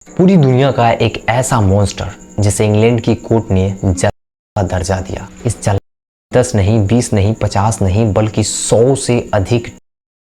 पूरी दुनिया का एक ऐसा मॉन्स्टर जिसे इंग्लैंड की कोर्ट ने जल का दर्जा दिया। इस जल 10 नहीं, 20 नहीं, 50 नहीं बल्कि 100 से अधिक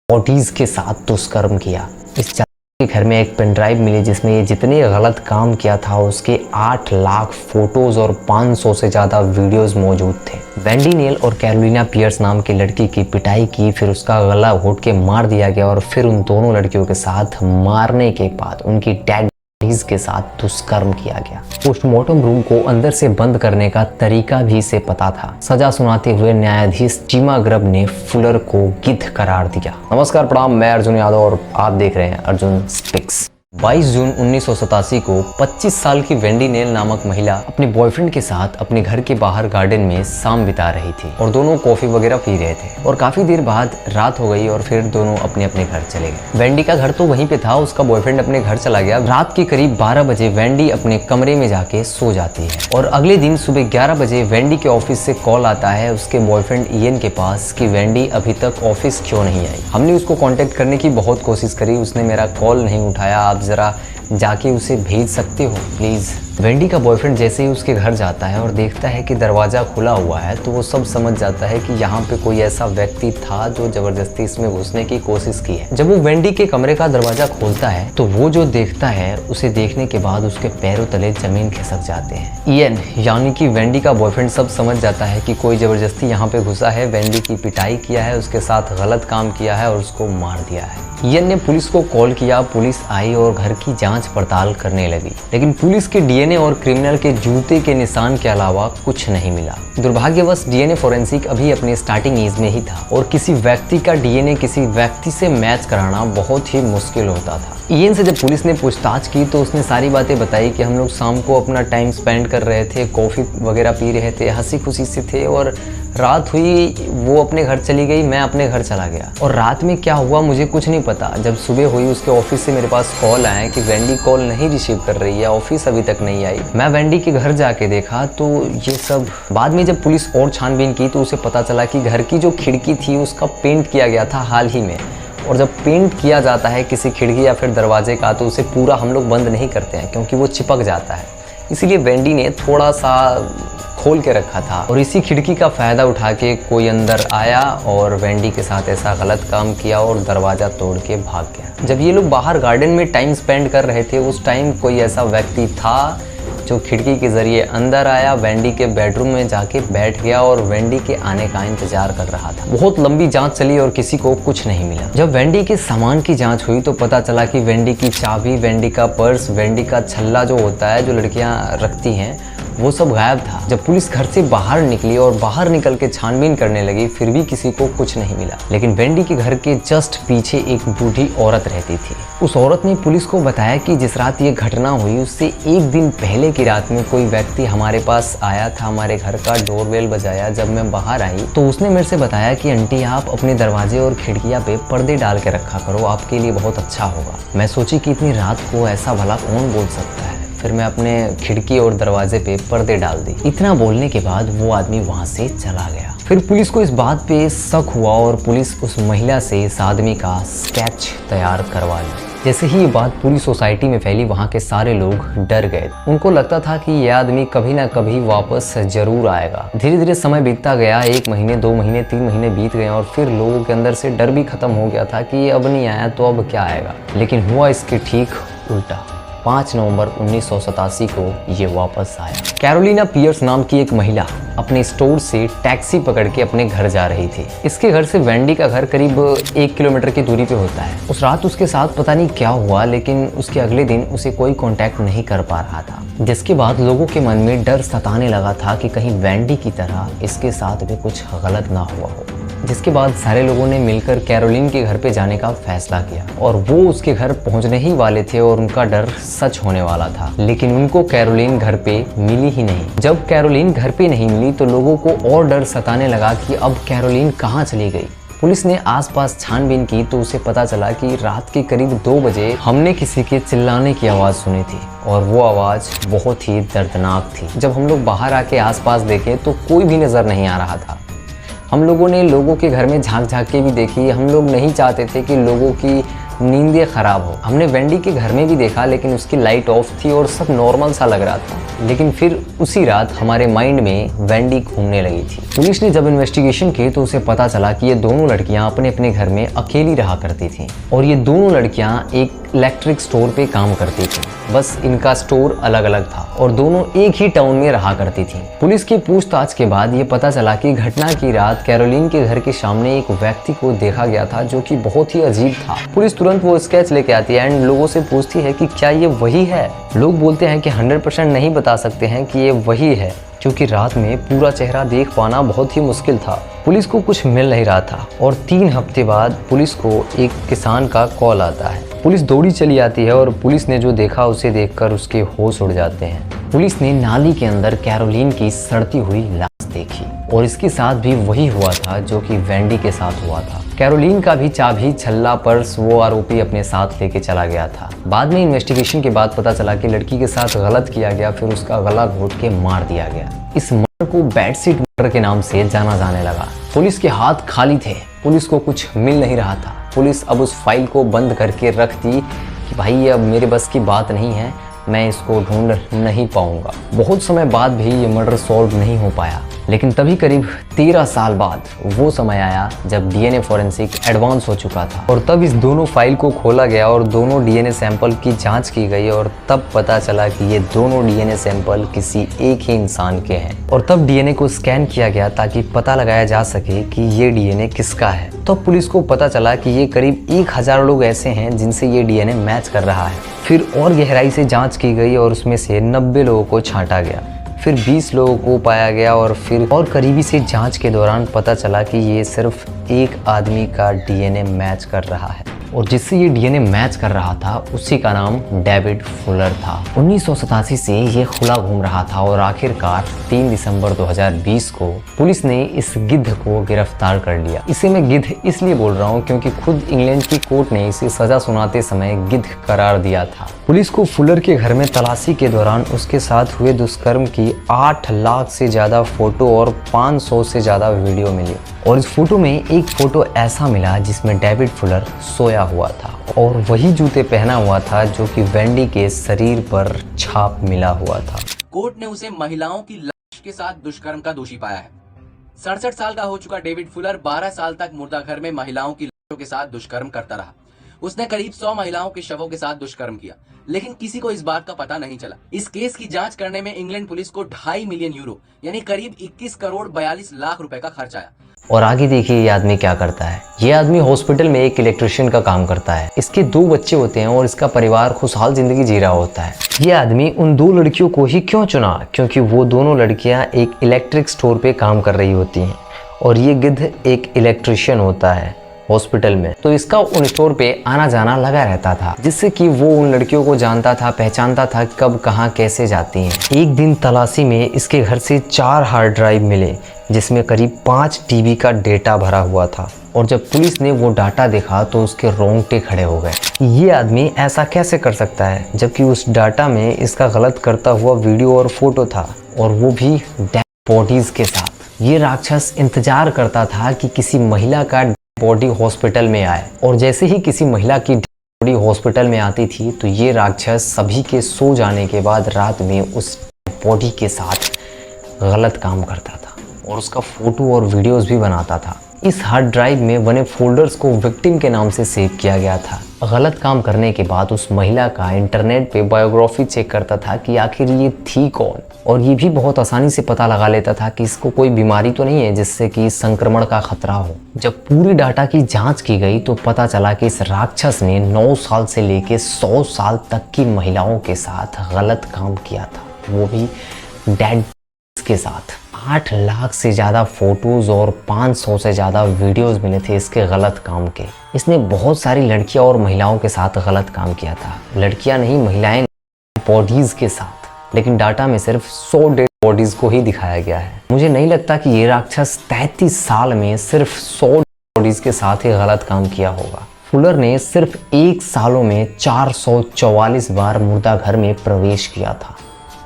बॉडीज के साथ दुष्कर्म किया। इस जल के घर में एक पेन ड्राइव मिली जिसमें ये जितने गलत काम किया था उसके 8 लाख फोटोज और 500 से ज़्यादा वीडियोस मौजूद थे। वेंडी नेल और कैरोलिना पियर्स नाम की लड़की की पिटाई की, फिर उसका गला घोट के मार दिया गया और फिर उन दोनों लड़कियों के साथ मारने के बाद उनकी डेड के साथ दुष्कर्म किया गया। पोस्टमार्टम रूम को अंदर से बंद करने का तरीका भी इसे पता था। सजा सुनाते हुए न्यायाधीश टीमा ग्रब ने फुलर को गिद्ध करार दिया। नमस्कार, प्रणाम, मैं अर्जुन यादव और आप देख रहे हैं अर्जुन स्पीक्स। 22 जून 1987 को 25 साल की वेंडी नेल नामक महिला अपने बॉयफ्रेंड के साथ अपने घर के बाहर गार्डन में शाम बिता रही थी और दोनों कॉफी वगैरह पी रहे थे और काफी देर बाद रात हो गई और फिर दोनों अपने अपने घर चले गए। वेंडी का घर तो वहीं पे था, उसका बॉयफ्रेंड अपने घर चला गया। रात के करीब 12 बजे वेंडी अपने कमरे में जाके सो जाती है और अगले दिन सुबह 11 बजे वेंडी के ऑफिस से कॉल आता है उसके बॉयफ्रेंड इयन के पास कि वेंडी अभी तक ऑफिस क्यों नहीं आई। हमने उसको कॉन्टेक्ट करने की बहुत कोशिश करी, उसने मेरा कॉल नहीं उठाया, आप जरा जाके उसे भेज सकते हो प्लीज। वेंडी का बॉयफ्रेंड जैसे ही उसके घर जाता है और देखता है कि दरवाजा खुला हुआ है तो वो सब समझ जाता है कि यहाँ पे कोई ऐसा व्यक्ति था जो जबरदस्ती इसमें घुसने की कोशिश की है। जब वो वेंडी के कमरे का दरवाजा खोलता है तो वो जो देखता है उसे देखने के बाद उसके पैरों तले जमीन खिसक जाते हैं। इयन यानी कि वेंडी का बॉयफ्रेंड सब समझ जाता है कि कोई जबरदस्ती यहाँ पे घुसा है, वेंडी की पिटाई किया है, उसके साथ गलत काम किया है और उसको मार दिया है। इयन ने पुलिस को कॉल किया, पुलिस आई और घर की जांच पड़ताल करने लगी, लेकिन पुलिस के डीएनए और क्रिमिनल के जूते के निशान के अलावा कुछ नहीं मिला। दुर्भाग्यवश डीएनए फोरेंसिक अभी अपने स्टार्टिंग एज में ही था और किसी व्यक्ति का डीएनए किसी व्यक्ति से मैच कराना बहुत ही मुश्किल होता था। इयन से जब पुलिस ने पूछताछ की तो उसने सारी बातें बताई कि हम लोग शाम को अपना टाइम स्पेंड कर रहे थे, कॉफ़ी वगैरह पी रहे थे, हंसी खुशी से थे और रात हुई, वो अपने घर चली गई, मैं अपने घर चला गया और रात में क्या हुआ मुझे कुछ नहीं पता। जब सुबह हुई उसके ऑफिस से मेरे पास कॉल आया कि वेंडी कॉल नहीं रिसीव कर रही है, ऑफिस अभी तक नहीं आई। मैं वेंडी के घर जाके देखा तो ये सब। बाद में जब पुलिस और छानबीन की तो उसे पता चला कि घर की जो खिड़की थी उसका पेंट किया गया था हाल ही में, और जब पेंट किया जाता है किसी खिड़की या फिर दरवाजे का तो उसे पूरा हम लोग बंद नहीं करते हैं क्योंकि वो चिपक जाता है, इसीलिए वेंडी ने थोड़ा सा खोल के रखा था और इसी खिड़की का फायदा उठा के कोई अंदर आया और वेंडी के साथ ऐसा गलत काम किया और दरवाजा तोड़ के भाग गया। जब ये लोग बाहर गार्डन में टाइम स्पेंड कर रहे थे उस टाइम कोई ऐसा व्यक्ति था जो खिड़की के जरिए अंदर आया, वेंडी के बेडरूम में जाके बैठ गया और वेंडी के आने का इंतजार कर रहा था। बहुत लंबी जांच चली और किसी को कुछ नहीं मिला। जब वेंडी के सामान की जांच हुई तो पता चला कि वेंडी की चाबी, वेंडी का पर्स, वेंडी का छल्ला जो होता है जो लड़कियां रखती हैं वो सब गायब था। जब पुलिस घर से बाहर निकली और बाहर निकल के छानबीन करने लगी फिर भी किसी को कुछ नहीं मिला, लेकिन वेंडी के घर के जस्ट पीछे एक बूढ़ी औरत रहती थी। उस औरत ने पुलिस को बताया कि जिस रात ये घटना हुई उससे एक दिन पहले की रात में कोई व्यक्ति हमारे पास आया था, हमारे घर का डोरबेल बजाया। जब मैं बाहर आई तो उसने मेरे से बताया कि आंटी आप अपने दरवाजे और खिड़कियां पे पर्दे डाल के रखा करो, आपके लिए बहुत अच्छा होगा। मैं सोची कि इतनी रात को ऐसा भला कौन बोल सकता है, फिर मैं अपने खिड़की और दरवाजे पे पर्दे डाल दी। इतना बोलने के बाद वो आदमी वहां से चला गया। फिर पुलिस को इस बात पे शक हुआ और पुलिस उस महिला से इस आदमी का स्केच तैयार करवा ली। जैसे ही ये बात पूरी सोसाइटी में फैली वहाँ के सारे लोग डर गए। उनको लगता था कि यह आदमी कभी ना कभी वापस जरूर आएगा। धीरे धीरे समय बीतता गया, 1 महीने, 2 महीने, 3 महीने बीत गए और फिर लोगों के अंदर से डर भी खत्म हो गया था कि ये अब नहीं आया तो अब क्या आएगा। लेकिन हुआ इसके ठीक उल्टा। 5 नवंबर 1987 को ये वापस आया। कैरोलिना पियर्स नाम की एक महिला अपने स्टोर से टैक्सी पकड़ के अपने घर जा रही थी। इसके घर से वेंडी का घर करीब 1 किलोमीटर की दूरी पे होता है। उस रात उसके साथ पता नहीं क्या हुआ लेकिन उसके अगले दिन उसे कोई कांटेक्ट नहीं कर पा रहा था, जिसके बाद लोगों के मन में डर सताने लगा था कि कहीं वेंडी की तरह इसके साथ भी कुछ गलत ना हुआ हो। जिसके बाद सारे लोगों ने मिलकर कैरोलिन के घर पे जाने का फैसला किया और वो उसके घर पहुंचने ही वाले थे और उनका डर सच होने वाला था, लेकिन उनको कैरोलिन घर पे मिली ही नहीं। जब कैरोलिन घर पे नहीं मिली तो लोगों को और डर सताने लगा कि अब कैरोलिन कहाँ चली गई। पुलिस ने आसपास छानबीन की तो उसे पता चला कि रात के करीब 2 बजे हमने किसी के चिल्लाने की आवाज़ सुनी थी और वो आवाज़ बहुत ही दर्दनाक थी। जब हम लोग बाहर आके आसपास देखे तो कोई भी नज़र नहीं आ रहा था। हम लोगों ने लोगों के घर में झांक झांक के भी देखी। हम लोग नहीं चाहते थे कि लोगों की नींदें खराब हो। हमने वेंडी के घर में भी देखा, लेकिन उसकी लाइट ऑफ थी और सब नॉर्मल सा लग रहा था। लेकिन फिर उसी रात हमारे माइंड में वेंडी घूमने लगी थी। पुलिस ने जब इन्वेस्टिगेशन की तो उसे पता चला कि ये दोनों लड़कियां अपने अपने घर में अकेली रहा करती थी और ये दोनों लड़कियां एक इलेक्ट्रिक स्टोर पे काम करती थी। बस इनका स्टोर अलग अलग था और दोनों एक ही टाउन में रहा करती थी। पुलिस की पूछताछ के बाद ये पता चला कि घटना की रात कैरोलिन के घर के सामने एक व्यक्ति को देखा गया था जो कि बहुत ही अजीब था। पुलिस तुरंत वो स्केच लेके आती है एंड लोगों से पूछती है कि क्या ये वही है। लोग बोलते हैं कि 100% नहीं बता सकते हैं कि ये वही है, क्योंकि रात में पूरा चेहरा देख पाना बहुत ही मुश्किल था। पुलिस को कुछ मिल नहीं रहा था और 3 हफ्ते बाद पुलिस को एक किसान का कॉल आता है। पुलिस दौड़ी चली आती है और पुलिस ने जो देखा उसे देखकर उसके होश उड़ जाते हैं। पुलिस ने नाली के अंदर कैरोलिन की सड़ती हुई लाश देखी और इसके साथ भी वही हुआ था जो कि वेंडी के साथ हुआ था। कैरोलिन का भी चाबी, छल्ला, पर्स वो आरोपी अपने साथ लेके चला गया था। बाद में इन्वेस्टिगेशन के बाद पता चला कि लड़की के साथ गलत किया गया, फिर उसका गला घोट के मार दिया गया। इस मर्डर को बेडशीट मर्डर के नाम से जाना जाने लगा। पुलिस के हाथ खाली थे, पुलिस को कुछ मिल नहीं रहा था। पुलिस अब उस फाइल को बंद करके रख दी कि भाई ये अब मेरे बस की बात नहीं है, मैं इसको ढूंढ नहीं पाऊंगा। बहुत समय बाद भी ये मर्डर सॉल्व नहीं हो पाया, लेकिन तभी करीब 13 साल बाद वो समय आया जब डीएनए फॉरेंसिक एडवांस हो चुका था और तब इस दोनों फाइल को खोला गया और दोनों डीएनए सैंपल की जांच की गई और तब पता चला कि ये दोनों डीएनए सैंपल किसी एक ही इंसान के हैं। और तब डीएनए को स्कैन किया गया ताकि पता लगाया जा सके कि ये डीएनए किसका है। तो पुलिस को पता चला कि ये करीब 1000 लोग ऐसे हैं जिनसे ये डीएनए मैच कर रहा है। फिर और गहराई से जांच की गई और उसमें से 90 लोगों को छांटा गया, फिर 20 लोगों को पाया गया और फिर और करीबी से जांच के दौरान पता चला कि ये सिर्फ एक आदमी का डीएनए मैच कर रहा है और जिससे ये डीएनए मैच कर रहा था उसी का नाम डेविड फुलर था। 1987 से ये खुला घूम रहा था और आखिरकार 3 दिसंबर 2020 को पुलिस ने इस गिद्ध को गिरफ्तार कर लिया। इसे मैं गिद्ध इसलिए बोल रहा हूँ क्योंकि खुद इंग्लैंड की कोर्ट ने इसे सजा सुनाते समय गिद्ध करार दिया था। पुलिस को फुलर के घर में तलाशी के दौरान उसके साथ हुए दुष्कर्म की 8 लाख से ज्यादा फोटो और 500 से ज्यादा वीडियो मिली और इस फोटो में एक फोटो ऐसा मिला जिसमें डेविड फुलर सोया हुआ था और वही जूते पहना हुआ था जो कि वेंडी के शरीर पर छाप मिला हुआ था। कोर्ट ने उसे महिलाओं की लाश के साथ दुष्कर्म का दोषी पाया है। 67 साल का हो चुका डेविड फुलर 12 साल तक मुर्दा घर में महिलाओं की लाशों के साथ दुष्कर्म करता रहा। उसने करीब 100 महिलाओं के शवों के साथ दुष्कर्म किया, लेकिन किसी को इस बात का पता नहीं चला। इस केस की जांच करने में इंग्लैंड पुलिस को 2.5 मिलियन यूरो यानी करीब 21 करोड़ 42 लाख रुपए का खर्च आया। और आगे देखिए ये आदमी क्या करता है। ये आदमी हॉस्पिटल में एक इलेक्ट्रिशियन का काम करता है। इसके 2 बच्चे होते हैं और इसका परिवार खुशहाल जिंदगी जी रहा होता है। ये आदमी उन 2 लड़कियों को ही क्यों चुना? क्योंकि वो दोनों लड़कियां एक इलेक्ट्रिक स्टोर पे काम कर रही होती हैं और ये गिद्ध एक इलेक्ट्रिशियन होता है हॉस्पिटल में। तो इसका उन स्टोर पे आना जाना लगा रहता था, जिससे कि वो उन लड़कियों को जानता था, पहचानता था कब कहाँ कैसे जाती हैं। एक दिन तलाशी में इसके घर से 4 हार्ड ड्राइव मिले जिसमें करीब 5 टीबी का डेटा भरा हुआ था और जब पुलिस ने वो डाटा देखा तो उसके रोंगटे खड़े हो गए। ये आदमी ऐसा कैसे कर सकता है जबकि उस डाटा में इसका गलत करता हुआ वीडियो और फोटो था और वो भी डेड बॉडीज के साथ। ये राक्षस इंतजार करता था कि किसी महिला का बॉडी हॉस्पिटल में आए और जैसे ही किसी महिला की बॉडी हॉस्पिटल में आती थी तो ये राक्षस सभी के सो जाने के बाद रात में उस बॉडी के साथ गलत काम करता था और उसका फोटो और वीडियोस भी बनाता था। इस हार्ड ड्राइव में बने फोल्डर्स को विक्टिम के नाम से सेव किया गया था। गलत काम करने के बाद उस महिला का इंटरनेट पे बायोग्राफी चेक करता था कि आखिर ये थी कौन और ये भी बहुत आसानी से पता लगा लेता था कि इसको कोई बीमारी तो नहीं है जिससे कि संक्रमण का खतरा हो। जब पूरी डाटा की जांच की गई तो पता चला कि इस राक्षस ने 9 साल से लेके 100 साल तक की महिलाओं के साथ गलत काम किया था, वो भी डेड के साथ। 8 लाख से ज़्यादा फोटोज़ और 500 से ज़्यादा वीडियोज़ मिले थे इसके गलत काम के। इसने बहुत सारी लड़कियां और महिलाओं के साथ गलत काम किया था। लड़कियां नहीं, महिलाएं बॉडीज़ के साथ, लेकिन डाटा में सिर्फ 100 डेड बॉडीज़ को ही दिखाया गया है। मुझे नहीं लगता कि ये राक्षस 33 साल में सिर्फ 100 बॉडीज़ के साथ ही गलत काम किया होगा। फुलर ने सिर्फ 1 सालों में 444 बार मुर्दा घर में प्रवेश किया था।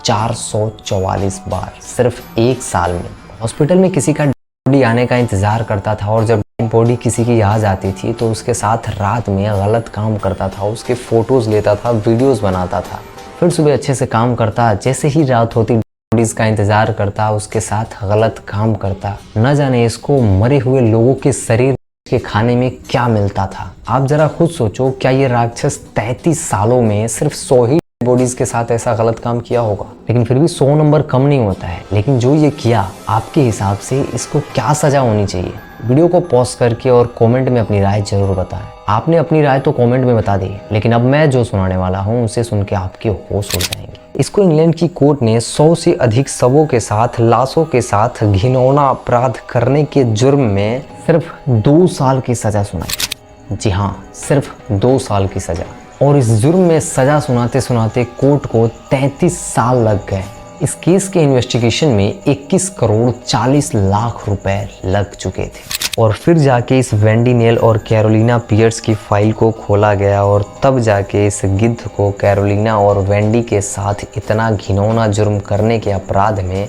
444 बार सिर्फ 1 साल में। हॉस्पिटल में किसी का बॉडी आने का इंतजार करता था और जब बॉडी किसी की आ जाती थी तो उसके साथ रात में गलत काम करता था, उसके फोटोज़ लेता था, वीडियोस बनाता था, फिर सुबह अच्छे से काम करता, जैसे ही रात होती बॉडीज़ का इंतज़ार करता, उसके साथ गलत काम करता। न जाने इसको मरे हुए लोगों के शरीर के खाने में क्या मिलता था। आप जरा खुद सोचो, क्या ये राक्षस 33 सालों में सिर्फ 100 ही बॉडीज के साथ ऐसा गलत काम किया होगा? लेकिन फिर भी 100 नंबर कम नहीं होता है। लेकिन जो ये किया, आपके हिसाब से इसको क्या सजा होनी चाहिए? वीडियो को पॉज करके और कमेंट में अपनी राय जरूर बताएं। आपने अपनी राय तो कमेंट में बता दी, लेकिन अब मैं जो सुनाने वाला हूँ उसे सुन के आपके होश उड़ जाएंगे। इसको इंग्लैंड की कोर्ट ने 100 से अधिक शवों के साथ, लाशों के साथ घिनौना अपराध करने के जुर्म में सिर्फ 2 साल की सजा सुनाई। जी हाँ, सिर्फ 2 साल की सजा। और इस जुर्म में सजा सुनाते सुनाते कोर्ट को 33 साल लग गए। इस केस के इन्वेस्टिगेशन में 21 करोड़ 40 लाख रुपए लग चुके थे। और फिर जाके इस वेंडी नेल और कैरोलिना पियर्स की फाइल को खोला गया और तब जाके इस गिद्ध को कैरोलिना और वेंडी के साथ इतना घिनौना जुर्म करने के अपराध में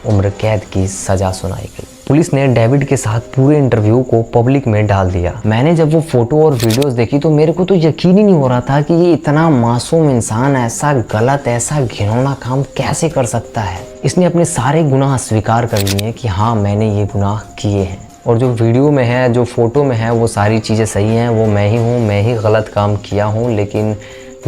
उम्र कैद की सजा सुनाई गई। पुलिस ने डेविड के साथ पूरे इंटरव्यू को पब्लिक में डाल दिया। मैंने जब वो फोटो और वीडियोस देखी तो मेरे को तो यकीन ही नहीं हो रहा था कि ये इतना मासूम इंसान ऐसा गलत, ऐसा घिनौना काम कैसे कर सकता है। इसने अपने सारे गुनाह स्वीकार कर लिए कि हाँ, मैंने ये गुनाह किए हैं। और जो वीडियो में है, जो फोटो में है, वो सारी चीज़ें सही हैं, वो मैं ही हूँ, मैं ही गलत काम किया हूँ। लेकिन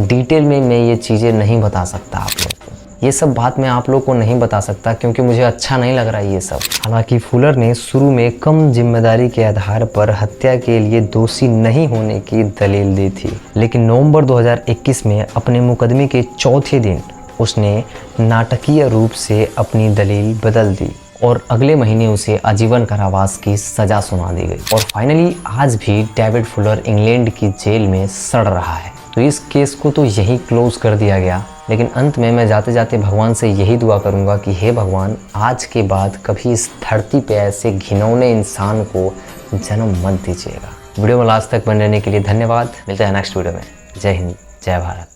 डिटेल में मैं ये चीज़ें नहीं बता सकता आप लोग को। ये सब बात मैं आप लोग को नहीं बता सकता क्योंकि मुझे अच्छा नहीं लग रहा है ये सब। हालांकि फुलर ने शुरू में कम जिम्मेदारी के आधार पर हत्या के लिए दोषी नहीं होने की दलील दी थी, लेकिन नवंबर 2021 में अपने मुकदमे के चौथे दिन उसने नाटकीय रूप से अपनी दलील बदल दी और अगले महीने उसे आजीवन कारावास की सजा सुना दी गई। और फाइनली आज भी डेविड फुलर इंग्लैंड की जेल में सड़ रहा है। तो इस केस को तो यहीं क्लोज कर दिया गया। लेकिन अंत में मैं जाते जाते भगवान से यही दुआ करूंगा कि हे भगवान, आज के बाद कभी इस धरती पे ऐसे घिनौने इंसान को जन्म मत दीजिएगा। वीडियो में लास्ट तक बने रहने के लिए धन्यवाद। मिलते हैं नेक्स्ट वीडियो में। जय हिंद, जय भारत।